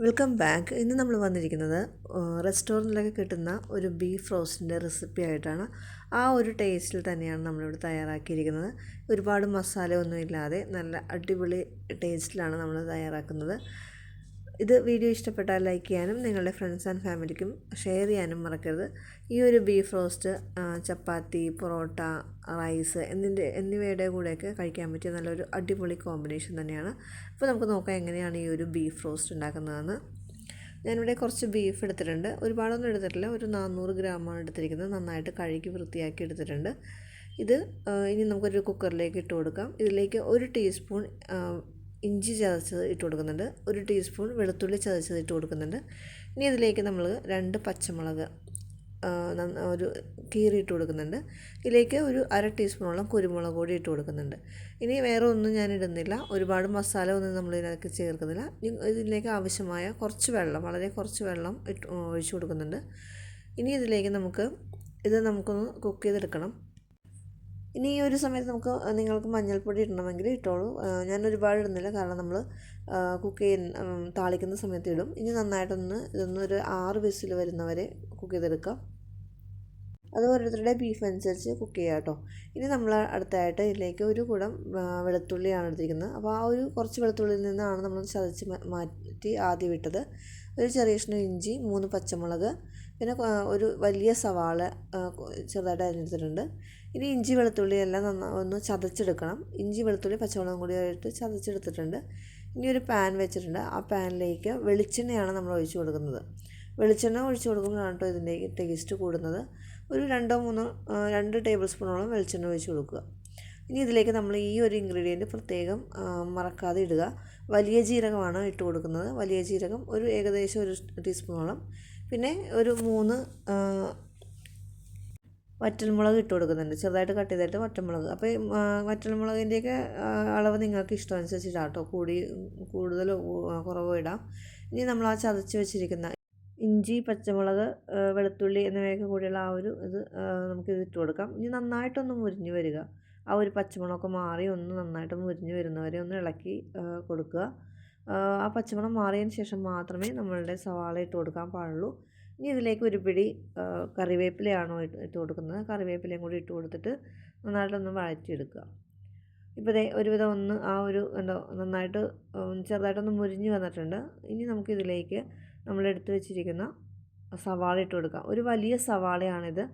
Welcome back. ഇന്ന് നമ്മൾ വന്നിരിക്കുന്നത് റെസ്റ്റോറൻറ്റിലൊക്കെ കിട്ടുന്ന ഒരു ബീഫ് റോസ്റ്റിൻ്റെ റെസിപ്പി ആയിട്ടാണ്. ആ ഒരു ടേസ്റ്റിൽ തന്നെയാണ് നമ്മളിവിടെ തയ്യാറാക്കിയിരിക്കുന്നത്. ഒരുപാട് മസാല ഒന്നും ഇല്ലാതെ നല്ല അടിപൊളി ടേസ്റ്റിലാണ് നമ്മൾ തയ്യാറാക്കുന്നത്. ഇത് വീഡിയോ ഇഷ്ടപ്പെട്ടാൽ ലൈക്ക് ചെയ്യാനും നിങ്ങളുടെ ഫ്രണ്ട്സ് ആൻഡ് ഫാമിലിക്കും ഷെയർ ചെയ്യാനും മറക്കരുത്. ഈ ഒരു ബീഫ് റോസ്റ്റ് ചപ്പാത്തി, പൊറോട്ട, റൈസ് എന്നിവയുടെ കൂടെയൊക്കെ കഴിക്കാൻ പറ്റിയ നല്ലൊരു അടിപൊളി കോമ്പിനേഷൻ തന്നെയാണ്. അപ്പോൾ നമുക്ക് നോക്കാം എങ്ങനെയാണ് ഈ ഒരു ബീഫ് റോസ്റ്റ് ഉണ്ടാക്കുന്നതെന്ന്. ഞാനിവിടെ കുറച്ച് ബീഫ് എടുത്തിട്ടുണ്ട്. ഒരുപാടൊന്നും എടുത്തിട്ടില്ല, ഒരു 400 ഗ്രാമാണ് എടുത്തിരിക്കുന്നത്. നന്നായിട്ട് കഴുകി വൃത്തിയാക്കി എടുത്തിട്ടുണ്ട്. ഇത് ഇനി നമുക്കൊരു കുക്കറിലേക്ക് ഇട്ട് കൊടുക്കാം. ഇതിലേക്ക് 1 ടീസ്പൂൺ ഇഞ്ചി ചതച്ചത് ഇട്ട് കൊടുക്കുന്നുണ്ട്, 1 ടീസ്പൂൺ വെളുത്തുള്ളി ചതച്ചത് ഇട്ട് കൊടുക്കുന്നുണ്ട്. ഇനി ഇതിലേക്ക് നമ്മൾ 2 പച്ചമുളക് ഒരു കീറിയിട്ട് കൊടുക്കുന്നുണ്ട്. ഇതിലേക്ക് ഒരു 1/2 ടീസ്പൂണോളം കുരുമുളക് പൊടി ഇട്ട് കൊടുക്കുന്നുണ്ട്. ഇനി വേറെ ഒന്നും ഞാൻ ഇടുന്നില്ല, ഒരുപാട് മസാല ഒന്നും നമ്മൾ ഇതിനകത്ത് ചേർക്കുന്നില്ല. ഇതിലേക്ക് ആവശ്യമായ കുറച്ച് വെള്ളം, വളരെ കുറച്ച് വെള്ളം ഒഴിച്ചു കൊടുക്കുന്നുണ്ട്. ഇനി ഇതിലേക്ക് നമുക്കൊന്ന് കുക്ക് ചെയ്തെടുക്കണം. ഇനി ഈ ഒരു സമയത്ത് നിങ്ങൾക്ക് മഞ്ഞൾപ്പൊടി ഇടണമെങ്കിൽ ഇട്ടോളൂ. ഞാൻ ഒരുപാട് ഇടുന്നില്ല, കാരണം നമ്മൾ താളിക്കുന്ന സമയത്ത് ഇടും. ഇനി ഇതൊന്ന് ഒരു 6 വിസിൽ വരുന്നവരെ കുക്ക് ചെയ്തെടുക്കാം. അത് ഓരോരുത്തരുടെ ബീഫ് അനുസരിച്ച് കുക്ക് ചെയ്യാം കേട്ടോ. ഇനി നമ്മൾ അടുത്തായിട്ട് ഇതിലേക്ക് ഒരു കുടം വെളുത്തുള്ളിയാണ് എടുത്തിരിക്കുന്നത്. അപ്പോൾ ആ ഒരു കുറച്ച് വെളുത്തുള്ളിയിൽ നിന്നാണ് നമ്മൾ ചതച്ച് മാറ്റി ആദ്യം ഇട്ടത്. ഒരു ചെറിയ കഷ്ണം ഇഞ്ചി, 3 പച്ചമുളക്, പിന്നെ ഒരു വലിയ സവാള ചെറുതായിട്ട് അരിഞ്ഞെടുത്തിട്ടുണ്ട്. ഇനി ഇഞ്ചി വെളുത്തുള്ളി എല്ലാം ഒന്ന് ചതച്ചെടുക്കണം. ഇഞ്ചി വെളുത്തുള്ളി പച്ചമുളകും കൂടി ആയിട്ട് ചതച്ചെടുത്തിട്ടുണ്ട്. ഇനി ഒരു പാൻ വെച്ചിട്ടുണ്ട്. ആ പാനിലേക്ക് വെളിച്ചെണ്ണയാണ് നമ്മൾ ഒഴിച്ചു കൊടുക്കുന്നത്. വെളിച്ചെണ്ണ ഒഴിച്ചു കൊടുക്കുമ്പോഴാണ് കേട്ടോ ഇതിൻ്റെ ടേസ്റ്റ് കൂടുന്നത്. ഒരു 2 ടേബിൾ സ്പൂണോളം വെളിച്ചെണ്ണ ഒഴിച്ച് കൊടുക്കുക. ഇനി ഇതിലേക്ക് നമ്മൾ ഈ ഒരു ഇൻഗ്രീഡിയൻറ്റ് പ്രത്യേകം മറക്കാതെ ഇടുക. വലിയ ജീരകമാണ് ഇട്ട് കൊടുക്കുന്നത്. വലിയ ജീരകം ഏകദേശം 1 ടീസ്പൂണോളം, പിന്നെ ഒരു 3 വറ്റൽമുളക് ഇട്ട് കൊടുക്കുന്നുണ്ട്, ചെറുതായിട്ട് കട്ട് ചെയ്തിട്ട് വറ്റൽമുളക്. അപ്പോൾ വറ്റൽമുളകിൻ്റെയൊക്കെ അളവ് നിങ്ങൾക്ക് ഇഷ്ടമനുസരിച്ചിട്ടാണ് കേട്ടോ, കൂടുതലോ കുറവോ ഇടാം. ഇനി നമ്മൾ ആ ചതച്ച് വെച്ചിരിക്കുന്ന ഇഞ്ചി, പച്ചമുളക്, വെളുത്തുള്ളി എന്നിവയൊക്കെ കൂടിയുള്ള നമുക്കിത് ഇട്ട് കൊടുക്കാം. ഇനി നന്നായിട്ടൊന്ന് മുരിഞ്ഞ് വരിക. ആ ഒരു പച്ചമുളകൊക്കെ മാറി ഒന്ന് നന്നായിട്ട് മുരിഞ്ഞ് വരുന്നവരെ ഒന്ന് ഇളക്കി കൊടുക്കുക. ആ പച്ചമണം മാറിയതിന് ശേഷം മാത്രമേ നമ്മളുടെ സവാള ഇട്ട് കൊടുക്കാൻ പാടുള്ളൂ. ഇനി ഇതിലേക്ക് ഒരു പിടി കറിവേപ്പിലയാണോ ഇട്ട് കൊടുക്കുന്നത്. കറിവേപ്പിലയും കൂടി ഇട്ട് കൊടുത്തിട്ട് നന്നായിട്ടൊന്ന് വഴറ്റിയെടുക്കുക. ഇപ്പോൾ ഒരുവിധം നന്നായിട്ട് ചെറുതായിട്ടൊന്ന് മുരിഞ്ഞ് വന്നിട്ടുണ്ട്. ഇനി നമുക്കിതിലേക്ക് നമ്മളെടുത്ത് വെച്ചിരിക്കുന്ന സവാള ഇട്ട് കൊടുക്കാം. ഒരു വലിയ സവാളയാണിത്.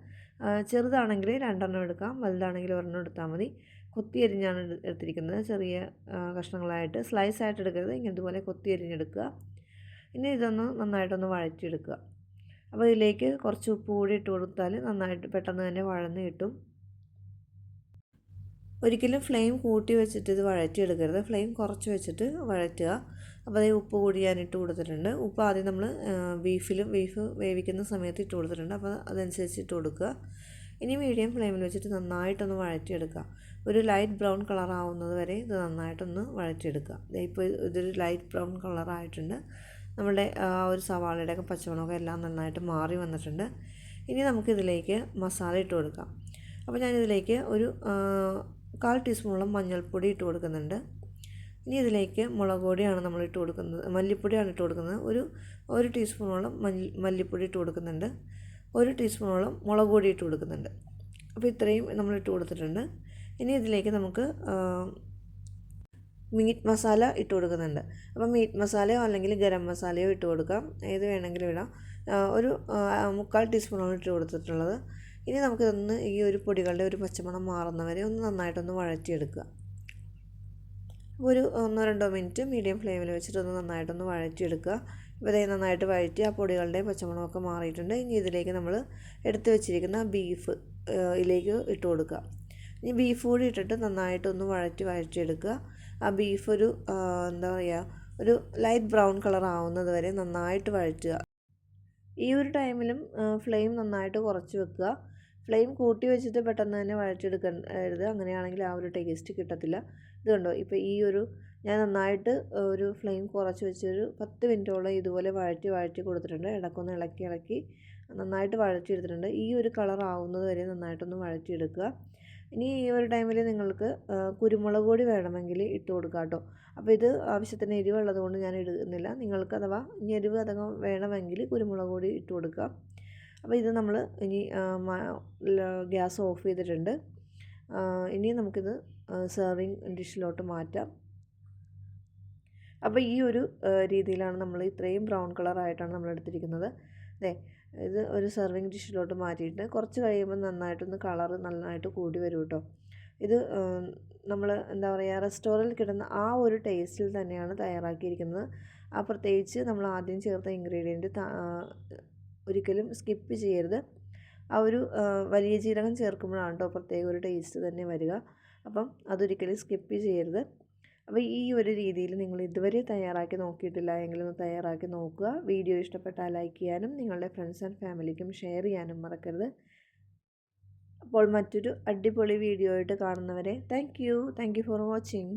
ചെറുതാണെങ്കിൽ 2 എടുക്കാം, വലുതാണെങ്കിൽ 1 എടുത്താൽ മതി. കൊത്തി അരിഞ്ഞാണ് എടുത്തിരിക്കുന്നത്. ചെറിയ കഷ്ണങ്ങളായിട്ട് സ്ലൈസ് ആയിട്ട് എടുക്കരുത്, ഇതുപോലെ കൊത്തി അരിഞ്ഞെടുക്കുക. ഇനി ഇതൊന്ന് നന്നായിട്ടൊന്ന് വഴറ്റിയെടുക്കുക. അപ്പോൾ ഇതിലേക്ക് കുറച്ച് ഉപ്പ് കൂടി ഇട്ട് കൊടുത്താൽ നന്നായിട്ട് പെട്ടെന്ന് തന്നെ വഴന്ന് കിട്ടും. ഒരിക്കലും ഫ്ലെയിം കൂട്ടി വെച്ചിട്ട് ഇത് വഴറ്റിയെടുക്കരുത്, ഫ്ലെയിം കുറച്ച് വെച്ചിട്ട് വഴറ്റുക. അപ്പോൾ അതേ ഉപ്പ് കൂടി ഞാൻ ഇട്ട് കൊടുത്തിട്ടുണ്ട്. ഉപ്പ് ആദ്യം നമ്മൾ ബീഫ് വേവിക്കുന്ന സമയത്ത് ഇട്ട് കൊടുത്തിട്ടുണ്ട്, അപ്പോൾ അതനുസരിച്ച് ഇട്ട് കൊടുക്കുക. ഇനി മീഡിയം ഫ്ലെയിമിൽ വെച്ചിട്ട് നന്നായിട്ടൊന്ന് വഴറ്റിയെടുക്കുക. ഒരു ലൈറ്റ് ബ്രൗൺ കളർ ആവുന്നത് വരെ ഇത് നന്നായിട്ടൊന്ന് വഴറ്റിയെടുക്കുക. ഇപ്പോൾ ഇതൊരു ലൈറ്റ് ബ്രൗൺ കളറായിട്ടുണ്ട്. നമ്മുടെ ഒരു സവാളയുടെയൊക്കെ പച്ചമുളകൊക്കെ എല്ലാം നന്നായിട്ട് മാറി വന്നിട്ടുണ്ട്. ഇനി നമുക്കിതിലേക്ക് മസാല ഇട്ട് കൊടുക്കാം. അപ്പോൾ ഞാനിതിലേക്ക് ഒരു 1/4 ടീസ്പൂണോളം മഞ്ഞൾപ്പൊടി ഇട്ട് കൊടുക്കുന്നുണ്ട്. ഇനി ഇതിലേക്ക് മുളക് പൊടിയാണ് നമ്മൾ ഇട്ട് കൊടുക്കുന്നത്, മല്ലിപ്പൊടിയാണ് ഇട്ട് കൊടുക്കുന്നത്. ഒരു ടീസ്പൂണോളം മല്ലിപ്പൊടി ഇട്ട് കൊടുക്കുന്നുണ്ട്. 1 ടീസ്പൂണോളം മുളക് പൊടി ഇട്ട് കൊടുക്കുന്നുണ്ട്. അപ്പോൾ ഇത്രയും നമ്മൾ ഇട്ട് കൊടുത്തിട്ടുണ്ട്. ഇനി ഇതിലേക്ക് നമുക്ക് മീറ്റ് മസാല ഇട്ട് കൊടുക്കുന്നുണ്ട്. അപ്പോൾ മീറ്റ് മസാലയോ അല്ലെങ്കിൽ ഗരം മസാലയോ ഇട്ട് കൊടുക്കാം, ഏത് വേണമെങ്കിലും ഇടാം. ഒരു 3/4 ടീസ്പൂണാണ് ഇട്ട് കൊടുത്തിട്ടുള്ളത്. ഇനി നമുക്കിതൊന്ന് ഈ ഒരു പൊടികളുടെ ഒരു പച്ചമണം മാറുന്നവരെ ഒന്ന് നന്നായിട്ടൊന്ന് വഴറ്റിയെടുക്കുക. ഒരു 1-2 മിനിറ്റ് മീഡിയം ഫ്ലെയിമിൽ വെച്ചിട്ടൊന്ന് നന്നായിട്ടൊന്ന് വഴറ്റിയെടുക്കുക. ഇപ്പോൾ ഇതേ നന്നായിട്ട് വഴറ്റി ആ പൊടികളുടെ പച്ചമണമൊക്കെ മാറിയിട്ടുണ്ട്. ഇനി ഇതിലേക്ക് നമ്മൾ എടുത്ത് വെച്ചിരിക്കുന്ന ബീഫ് ഇതിലേക്ക് ഇട്ട് കൊടുക്കുക. ഇനി ബീഫ് കൂടി ഇട്ടിട്ട് നന്നായിട്ടൊന്ന് വഴറ്റിയെടുക്കുക. ആ ബീഫ് ഒരു ലൈറ്റ് ബ്രൗൺ കളർ ആവുന്നത് വരെ നന്നായിട്ട് വഴറ്റുക. ഈ ഒരു ടൈമിലും ഫ്ലെയിം നന്നായിട്ട് കുറച്ച് വെക്കുക. ഫ്ലെയിം കൂട്ടി വെച്ചിട്ട് പെട്ടെന്ന് തന്നെ വഴറ്റിയെടുക്കരുത്, അങ്ങനെയാണെങ്കിൽ ആ ഒരു ടേസ്റ്റ് കിട്ടത്തില്ല. ഇതുണ്ടോ, ഇപ്പോൾ ഞാൻ നന്നായിട്ട് ഒരു ഫ്ലെയിം കുറച്ച് വെച്ച് ഒരു 10 മിനിറ്റോളം ഇതുപോലെ വഴറ്റി കൊടുത്തിട്ടുണ്ട്. ഇടയ്ക്കൊന്ന് ഇളക്കി നന്നായിട്ട് വഴറ്റിയെടുത്തിട്ടുണ്ട്. ഈ ഒരു കളർ ആവുന്നത് വരെ നന്നായിട്ടൊന്ന് വഴറ്റിയെടുക്കുക. ഇനി ഈ ഒരു ടൈമിൽ നിങ്ങൾക്ക് കുരുമുളക് പൊടി വേണമെങ്കിൽ ഇട്ട് കൊടുക്കാം കേട്ടോ. അപ്പോൾ ഇത് ആവശ്യത്തിന് എരിവുള്ളത് കൊണ്ട് ഞാൻ ഇടുന്നില്ല. നിങ്ങൾക്ക് അഥവാ ഇനി എരിവ് അധികം വേണമെങ്കിൽ കുരുമുളക് പൊടി ഇട്ട് കൊടുക്കാം. അപ്പോൾ ഇത് നമ്മൾ ഇനി ഗ്യാസ് ഓഫ് ചെയ്തിട്ടുണ്ട്. ഇനി നമുക്കിത് സെർവിങ് ഡിഷിലോട്ട് മാറ്റാം. അപ്പോൾ ഈ ഒരു രീതിയിലാണ് നമ്മൾ ഇത്രയും ബ്രൗൺ കളറായിട്ടാണ് നമ്മൾ എടുത്തിരിക്കുന്നത്. അതെ, ഇത് ഒരു സെർവിങ് ഡിഷിലോട്ട് മാറ്റിയിട്ട് കുറച്ച് കഴിയുമ്പോൾ നന്നായിട്ടൊന്ന് കളറ് നന്നായിട്ട് കൂടി വരും കേട്ടോ. ഇത് നമ്മൾ എന്താ പറയുക, റെസ്റ്റോറൻറ്റിൽ കിട്ടുന്ന ആ ഒരു ടേസ്റ്റിൽ തന്നെയാണ് തയ്യാറാക്കിയിരിക്കുന്നത്. പ്രത്യേകിച്ച് നമ്മൾ ആദ്യം ചേർത്ത ഇൻഗ്രീഡിയൻറ്റ് ഒരിക്കലും സ്കിപ്പ് ചെയ്യരുത്. ആ ഒരു വലിയ ജീരകം ചേർക്കുമ്പോഴാണ് കേട്ടോ പ്രത്യേക ഒരു ടേസ്റ്റ് തന്നെ വരിക. അപ്പം അതൊരിക്കലും സ്കിപ്പ് ചെയ്യരുത്. അപ്പോൾ ഈ ഒരു രീതിയിൽ നിങ്ങൾ ഇതുവരെ തയ്യാറാക്കി നോക്കിയിട്ടില്ല എങ്കിലും ഒന്ന് തയ്യാറാക്കി നോക്കുക. വീഡിയോ ഇഷ്ടപ്പെട്ടാൽ ലൈക്ക് ചെയ്യാനും നിങ്ങളുടെ ഫ്രണ്ട്സ് ആൻഡ് ഫാമിലിക്കും ഷെയർ ചെയ്യാനും മറക്കരുത്. അപ്പോൾ മറ്റൊരു അടിപൊളി വീഡിയോ ആയിട്ട് കാണുന്നവരെ താങ്ക് യു ഫോർ വാച്ചിങ്.